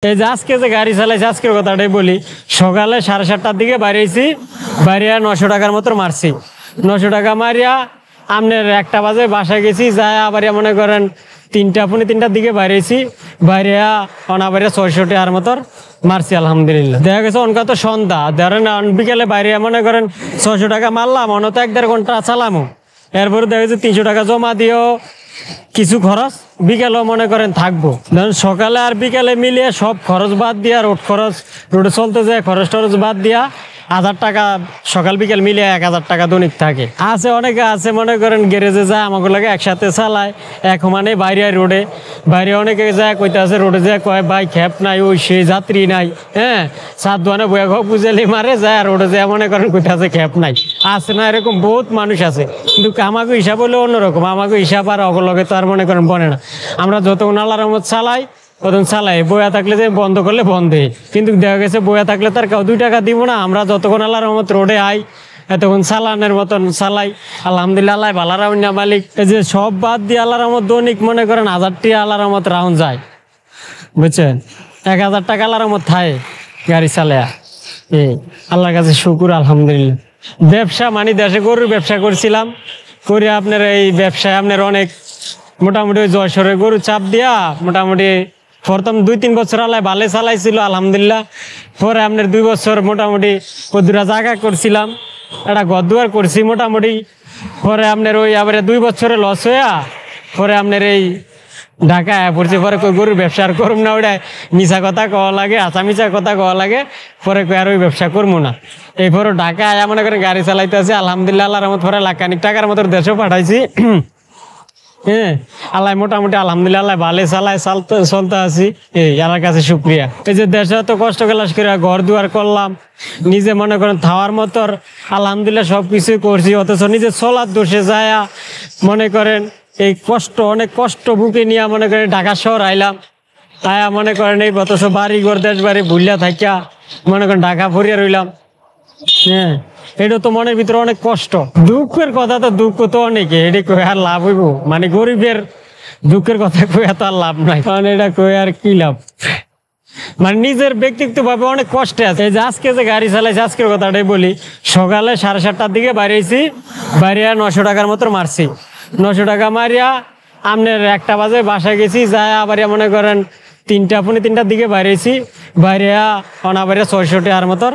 এই যে আজকে যে গাড়ি চালাইছি আজকের কথাটাই বলি। সকালে 7:30টার দিকে বাইরেছি, বাইরে 900 টাকার মতো মারছি। 900 টাকা মারিয়া আপনার 1টা বাজে বাসায় গেছি, যায় আবার মনে করেন 3টার দিকে বাইরেছি, বাইরে অনাবারিয়া 600 টাকার মতো মারছি। আলহামদুলিল্লাহ দেখা গেছে অনকা তো সন্ধ্যা ধরেন বিকেলে বাইরে মনে করেন 600 টাকা মারলাম, অন তো 1-1.5 ঘন্টা চালামো। এরপরে দেখা গেছে 300 টাকা জমা দিয়েও কিছু খরচ বিকেলও মনে করেন থাকবো। ধরেন সকালে আর বিকেলে মিলিয়ে সব খরচ বাদ দিয়া, রোড খরচ, রোডে চলতে যায় খরচ টরচ বাদ দিয়া 1000 টাকা সকাল বিকেল মিলিয়ে 1000 টাকা দৈনিক থাকে। আছে অনেকে আছে মনে করেন গ্যারেজে যায় আমাকে লাগে একসাথে চালায়, এক মানে বাইরে রোডে বাইরে অনেকে যায় কইতে আছে রোডে যায় কয় ভাই খেপ নাই, ওই সে যাত্রী নাই, হ্যাঁ সাত দোয়ানে বয়া ঘর বুঝালি মারে যায় রোডে যায় মনে করেন কইতে আছে খেপ নাই। আছে না এরকম বহুত মানুষ আছে, কিন্তু আমাকে হিসাব হলে অন্যরকম। আমাকে হিসাব আর অগলগে তো আর মনে করেন বনে না। আমরা যতক্ষণ আল্লাহর রহমত চালাই তখন চালাই, বয়া থাকলে যে বন্ধ করলে বন্ধে, কিন্তু দেখা গেছে বয়া থাকলে তার কেউ 2 টাকা দিব না। আমরা যতক্ষণ আল্লাহর রহমত রোডে আই এতক্ষণ চালানের মতন চালাই। আলহামদুলিল্লাহ আল্লাহ ভালো রাউন্না মালিক। এই যে সব বাদ দিয়ে আল্লাহর রহমত দৈনিক মনে করেন 1000 টাকা আল্লাহর রহমত রাউন্ড যায়, বুঝছেন? 1000 টাকা আল্লাহর রহমত থায় গাড়ি চালায়া। আল্লাহর কাছে শুকুর আলহামদুলিল্লাহ। ব্যবসা মানে দেশে গরুর ব্যবসা করছিলাম, করে আপনার এই ব্যবসায় আপনার অনেক মোটামুটি ওই যশোরে গরু চাপ দিয়া মোটামুটি প্রথম 2-3 বছর আল্লাহ ভালো চালাইছিল আলহামদুলিল্লাহ। পরে আপনার 2 বছর মোটামুটি কদুরা জায়গা করছিলাম, একটা ঘরদুয়ার করছি মোটামুটি। পরে আপনার ওই আবার 2 বছরে লস হইয়া পরে আপনার এই ঢাকা পড়ছে। পরে কই গরুর ব্যবসা আর করুম না, ওইটা মিশা কথা কওয়া লাগে, আচ্ছা মিশা কথা কওয়া লাগে। পরে কই আর ওই ব্যবসা করবো না। এই পরে ঢাকা আয়া মনে করে গাড়ি চালাইতে আছে আলহামদুলিল্লাহ আল্লাহর রহমত। পরে লাখখানিক টাকার মতো দেশেও পাঠাইছি। হ্যাঁ আল্লাহ মোটামুটি আলহামদুলিল্লাহ আল্লাহ ভালো চালায় চলতে আছি, এই আল্লাহর কাছে শুক্রিয়া। এই যে দেশে তো কষ্ট ক্লাস করে ঘর দুয়ার করলাম, নিজে মনে করেন থাওয়ার মতো আলহামদুলিল্লাহ সব কিছুই করছি, অথচ নিজে চলার দোষে যায় মনে করেন এই কষ্ট অনেক কষ্ট বুকে নিয়ে মনে করেন ঢাকা শহর আইলাম। আয়া মনে করেন এই অথচ বাড়ি ঘর দেশ বাড়ি ভুলিয়া থাকিয়া মনে করেন ঢাকা ভরিয়া রইলাম। হ্যাঁ এটা তো মনের ভিতরে অনেক কষ্ট, দুঃখের কথা তো দুঃখ তো অনেকে, এটা কই আর লাভ হইব? মানে গরিবের দুঃখের কথা কই এত আর লাভ নাই, কারণ এটা কই আর কি লাভ? মানে নিজের ব্যক্তিগত ভাবে অনেক কষ্টে আছে। এই যে আজকে যে গাড়ি চালাইছি আজকের কথাটাই বলি। সকালে 7:30টার দিকে বাইরেছি, বাইরে 900 টাকার মতো মারছি। 900 টাকা মারিয়া আপনার 1টা বাজে বাসায় গেছি, যায় আবার মনে করেন 3টার দিকে বাইরেছি, বাইরে অনাবারিয়া 600 টাকার মতো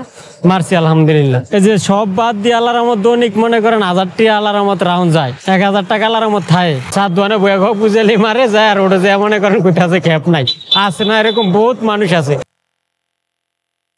মারছি আলহামদুলিল্লাহ। এই যে সব বাদ দিয়ে আল্লাহর রহমত দৈনিক মনে করেন 1000 টাকা আল্লাহর রহমত রাউন্ড যায়, 1000 টাকা আল্লাহর রহমত থায়। সাত দোয়ানে বয়া ঘর বুঝালি মারে যায় রোডে যায় মনে করেন কোথায় আছে খেপ নাই। আছে না এরকম বহুত মানুষ আছে।